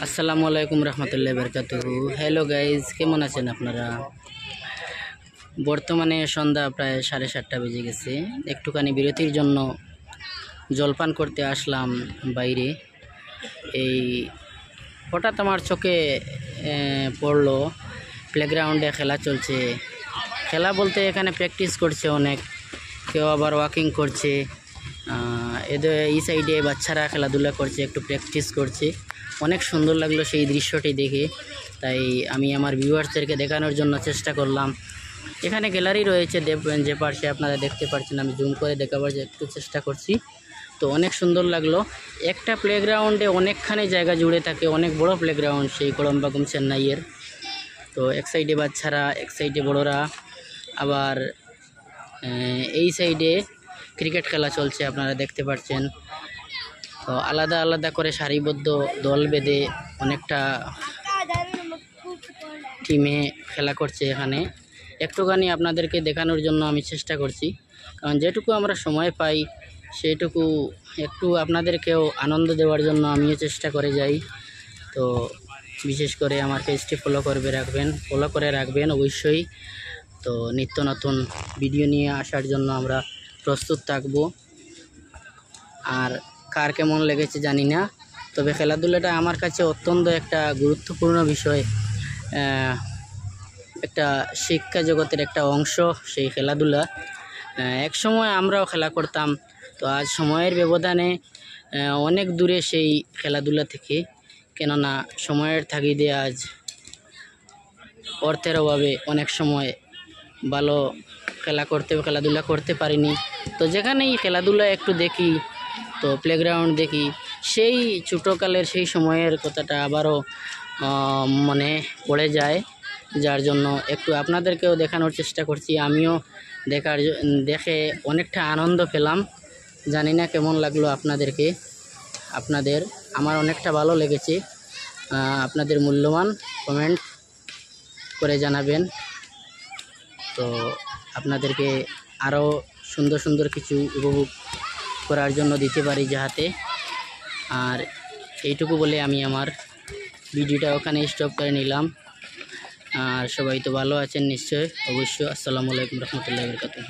আসসালামু আলাইকুম রহমতুল্লাহি বারাকাতুহু। হ্যালো গাইজ, কেমন আছেন আপনারা? বর্তমানে সন্ধ্যা প্রায় 7:30 বেজে গেছে। একটুখানি বিরতির জন্য জলপান করতে আসলাম বাইরে। এই হঠাৎ আমার চোখে পড়লো প্লেগ্রাউন্ডে খেলা চলছে। খেলা বলতে এখানে প্র্যাকটিস করছে অনেক, কেউ আবার ওয়াকিং করছে। এদের এই সাইডে বাচ্চারা খেলাধুলা করছে, একটু প্র্যাকটিস করছে। অনেক সুন্দর লাগলো সেই দৃশ্যটি দেখে, তাই আমি আমার ভিউয়ার্সদেরকে দেখানোর জন্য চেষ্টা করলাম। এখানে গ্যালারি রয়েছে যে পাশে আপনারা দেখতে পাচ্ছেন, আমি জুম করে দেখাবার একটু চেষ্টা করছি। তো অনেক সুন্দর লাগলো। একটা প্লেগ্রাউন্ডে অনেকখানি জায়গা জুড়ে থাকে, অনেক বড় প্লেগ্রাউন্ড সেই কলম্বাগম চেন্নাইয়ের। তো এক সাইডে বাচ্চারা, এক সাইডে বড়রা, আবার এই সাইডে ক্রিকেট খেলা চলছে আপনারা দেখতে পাচ্ছেন। তো আলাদা আলাদা করে সারিবদ্ধ দল বেঁধে অনেকটা টিমে খেলা করছে। এখানে একটুখানি আপনাদেরকে দেখানোর জন্য আমি চেষ্টা করছি, কারণ যেটুকু আমরা সময় পাই সেটুকু একটু আপনাদেরকেও আনন্দ দেওয়ার জন্য আমিও চেষ্টা করে যাই। তো বিশেষ করে আমার পেজটি ফলো করে রাখবেন অবশ্যই। তো নিত্য নতুন ভিডিও নিয়ে আসার জন্য আমরা প্রস্তুত থাকব। আর কার কেমন লেগেছে জানি না, তবে খেলাধুলাটা আমার কাছে অত্যন্ত একটা গুরুত্বপূর্ণ বিষয়, একটা শিক্ষা জগতের একটা অংশ সেই খেলাধুলা। এক সময় আমরাও খেলা করতাম, তো আজ সময়ের ব্যবধানে অনেক দূরে সেই খেলাধুলা থেকে, কেননা সময়ের তাগিদে আজ অর্থের অভাবে অনেক সময় ভালো খেলাধুলা করতে পারিনি। তো যেখানেই খেলাধুলা একটু দেখি, তো প্লেগ্রাউন্ড দেখি, সেই ছোটোকালের সেই সময়ের কথাটা আবারও মনে পড়ে যায়, যার জন্য একটু আপনাদেরকেও দেখানোর চেষ্টা করছি। আমিও দেখে অনেকটা আনন্দ পেলাম। জানি না কেমন লাগলো আমার অনেকটা ভালো লেগেছে। আপনাদের মূল্যবান কমেন্ট করে জানাবেন। তো আপনাদেরকে আরও সুন্দর সুন্দর কিছু উপভোগ করার জন্য দিতে পারি যাহাতে। আর এইটুকু বলে আমি আমার ভিডিওটা ওখানে স্টপ করে নিলাম। আর সবাই তো ভালো আছেন নিশ্চয়, অবশ্যই। আসসালামু আলাইকুম রহমতুল্লাহি বারাকাতুহু।